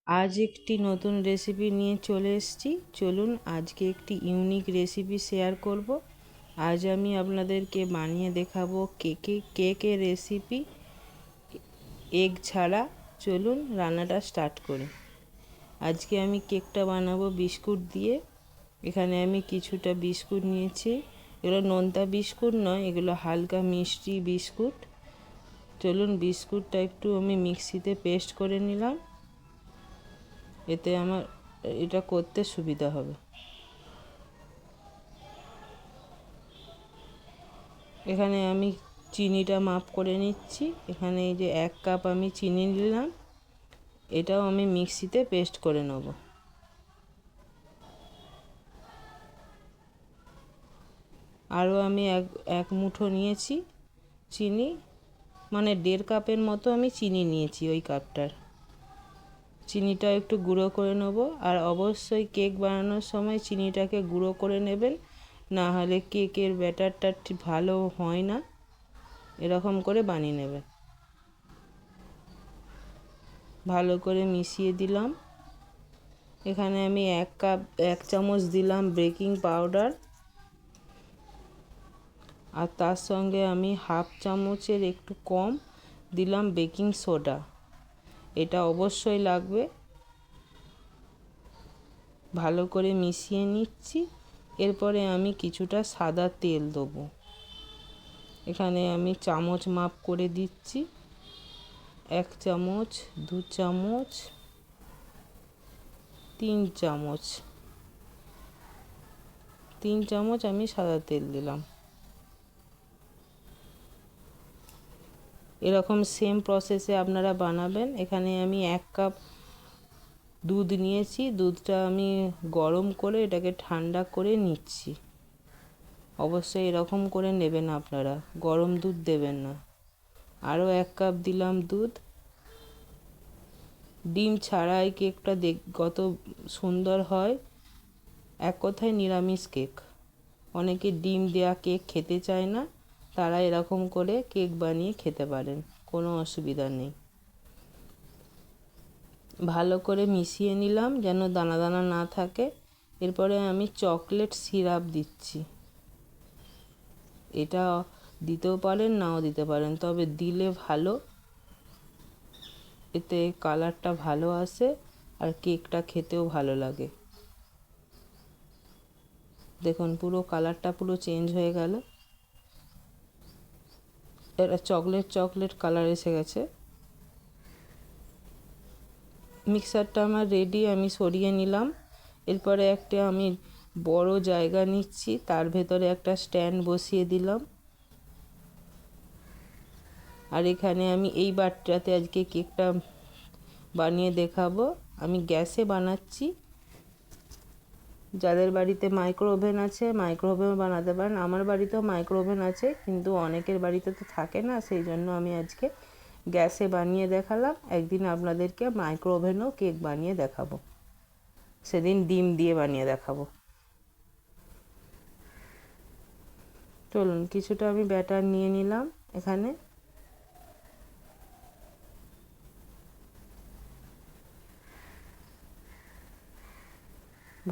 আজ একটি নতুন রেসিপি নিয়ে চলে এসেছি। চলুন আজকে একটি ইউনিক রেসিপি শেয়ার করব। আজ আমি আপনাদেরকে বানিয়ে দেখাবো কেকের রেসিপি এগ ছাড়া। চলুন রান্নাটা স্টার্ট করি। আজকে আমি কেকটা বানাবো বিস্কুট দিয়ে। এখানে আমি কিছুটা বিস্কুট নিয়েছি। এগুলো নোনতা বিস্কুট নয়, এগুলো হালকা মিষ্টি বিস্কুট। চলুন বিস্কুটটা একটু আমি মিক্সিতে পেস্ট করে নিলাম, এতে আমার এটা করতে সুবিধা হবে। এখানে আমি চিনিটা মাপ করে নিচ্ছি। এখানে এই যে 1 কাপ আমি চিনি নিলাম, এটাও আমি মিক্সিতে পেস্ট করে নেব। আরও আমি এক মুঠো নিয়েছি চিনি, মানে 1.5 কাপের মতো আমি চিনি নিয়েছি ওই কাপটার। চিনিটা একটু গুঁড়ো করে নেব। আর অবশ্যই কেক বানানোর সময় চিনিটাকে গুঁড়ো করে নেবেন, না হলে কেকের ব্যাটারটা ঠিক ভালো হয় না। এরকম করে বানিয়ে নেবেন। ভালো করে মিশিয়ে দিলাম। এখানে আমি 1 চামচ দিলাম বেকিং পাউডার, আর তার সঙ্গে আমি 1/2 চামচের একটু কম দিলাম বেকিং সোডা। এটা অবশ্যই লাগবে। ভালো করে মিশিয়ে নিচ্ছি। এরপরে আমি কিছুটা সাদা তেল দেবো। এখানে আমি চামচ মাপ করে দিচ্ছি। 1 চামচ, 2 চামচ, 3 চামচ। 3 চামচ আমি সাদা তেল দিলাম। এরকম সেম প্রসেসে আপনারা বানাবেন। এখানে আমি 1 কাপ দুধ নিয়েছি। দুধটা আমি গরম করে এটাকে ঠান্ডা করে নিচ্ছি। অবশ্যই এরকম করে নেবেন আপনারা, গরম দুধ দেবেন না। আরও 1 কাপ দিলাম দুধ। ডিম ছাড়াই কেকটা কত সুন্দর হয়। এক কথায় নিরামিষ কেক। অনেকে ডিম দেয়া কেক খেতে চায় না, তারা এরকম করে কেক বানিয়ে খেতে পারেন, কোনো অসুবিধা নেই। ভালো করে মিশিয়ে নিলাম যেন দানা দানা না থাকে। এরপরে আমি চকলেট সিরাপ দিচ্ছি। এটা দিতেও পারেন, নাও দিতে পারেন, তবে দিলে ভালো। এতে কালারটা ভালো আসে আর কেকটা খেতেও ভালো লাগে। দেখুন পুরো কালারটা পুরো চেঞ্জ হয়ে গেল। এটা চকলেট কালার এসে গেছে। মিক্সারটা আমার রেডি, আমি সরিয়ে নিলাম। এরপরে একটা আমি বড় জায়গা নিচ্ছি, তার ভেতরে একটা স্ট্যান্ড বসিয়ে দিলাম। আর এখানে আমি এই বাটিটাতে আজকে কেকটা বানিয়ে দেখাবো। আমি গ্যাসে বানাচ্ছি। যাদের বাড়িতে মাইক্রো ওভেন আছে মাইক্রো ওভেন বানাতে পারেন। আমার বাড়িতেও মাইক্রো ওভেন আছে, কিন্তু অনেকের বাড়িতে তো থাকে না, সেই জন্য আমি আজকে গ্যাসে বানিয়ে দেখালাম। একদিন আপনাদেরকে মাইক্রো ওভেনেও কেক বানিয়ে দেখাবো, সেদিন ডিম দিয়ে বানিয়ে দেখাবো। চলুন কিছুটা আমি ব্যাটার নিয়ে নিলাম। এখানে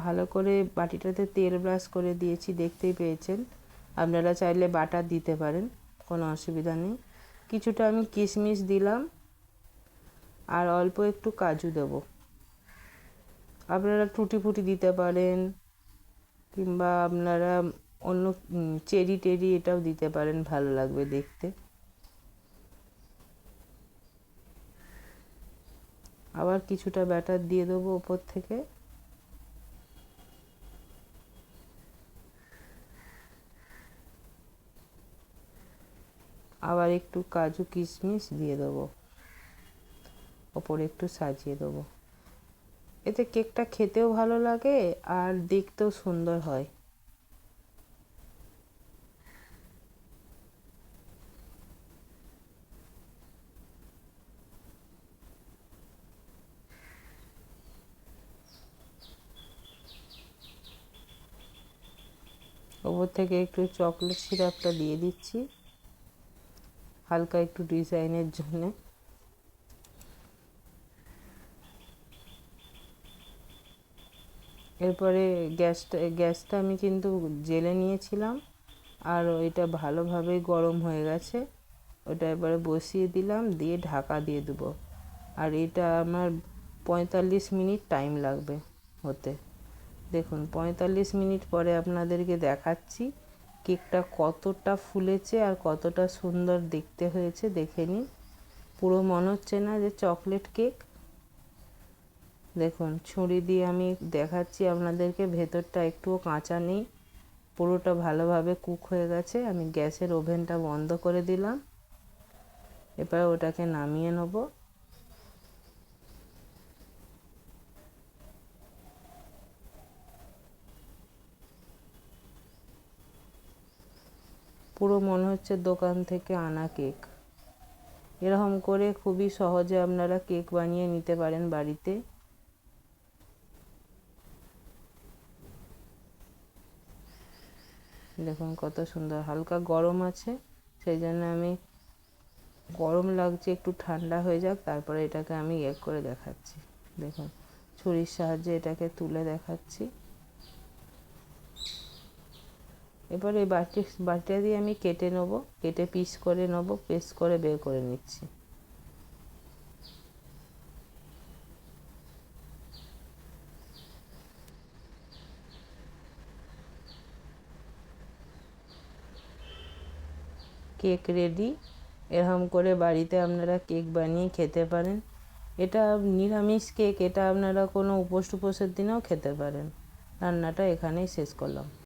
ভালো করে বাটিটাতে তেল ব্রাশ করে দিয়েছি, দেখতেই পেয়েছেন। আপনারা চাইলে বাটার দিতে পারেন, কোনো অসুবিধা নেই। কিছুটা আমি কিশমিশ দিলাম আর অল্প একটু কাজু দেব। আপনারা টুটি ফুটি দিতে পারেন, কিংবা আপনারা অন্য চেরি এটাও দিতে পারেন, ভালো লাগবে দেখতে। আবার কিছুটা ব্যাটার দিয়ে দেবো ওপর থেকে। আবার একটু কাজু কিশমিশ দিয়ে দেবো, ওপরে একটু সাজিয়ে দেবো। এতে কেকটা খেতেও ভালো লাগে আর দেখতেও সুন্দর হয়। ওপর থেকে একটু চকলেট সিরাপটা দিয়ে দিচ্ছি, হালকা একটু ডিজাইনের জন্যে। এরপরে গ্যাসটা আমি কিন্তু জেলে নিয়েছিলাম, আর ওইটা ভালোভাবে গরম হয়ে গেছে। ওটা এবারে বসিয়ে দিলাম, দিয়ে ঢাকা দিয়ে দেবো। আর এটা আমার 45 মিনিট টাইম লাগবে হতে। দেখুন 45 মিনিট পরে আপনাদেরকে দেখাচ্ছি কেকটা কতটা ফুলেছে আর কতটা সুন্দর দেখতে হয়েছে। দেখে নিন, পুরো মনে হচ্ছে না যে চকলেট কেক। দেখুন ছুরি দিয়ে আমি দেখাচ্ছি আপনাদেরকে, ভেতরটা একটুও কাঁচা নেই, পুরোটা ভালোভাবে কুক হয়ে গেছে। আমি গ্যাসের ওভেনটা বন্ধ করে দিলাম। এবার ওটাকে নামিয়ে নেব। পুরো মনে হচ্ছে দোকান থেকে আনা কেক। এরকম করে খুবই সহজে আপনারা কেক বানিয়ে নিতে পারেন বাড়িতে। দেখুন কত সুন্দর, হালকা গরম আছে, সেই জন্য আমি, গরম লাগছে, একটু ঠান্ডা হয়ে যাক তারপরে এটাকে আমি করে দেখাচ্ছি। দেখুন ছুরির সাহায্যে এটাকে তুলে দেখাচ্ছি। এবার এই বাটিটা দিয়ে আমি কেটে নেব, কেটে পিস করে নেব, পেস্ট করে বের করে নিচ্ছি। Cake ready. এরকম করে বাড়িতে আপনারা কেক বানিয়ে খেতে পারেন। এটা নিরামিষ কেক, এটা আপনারা কোনো উপোসের দিনেও খেতে পারেন। রান্নাটা এখানেই শেষ করলাম।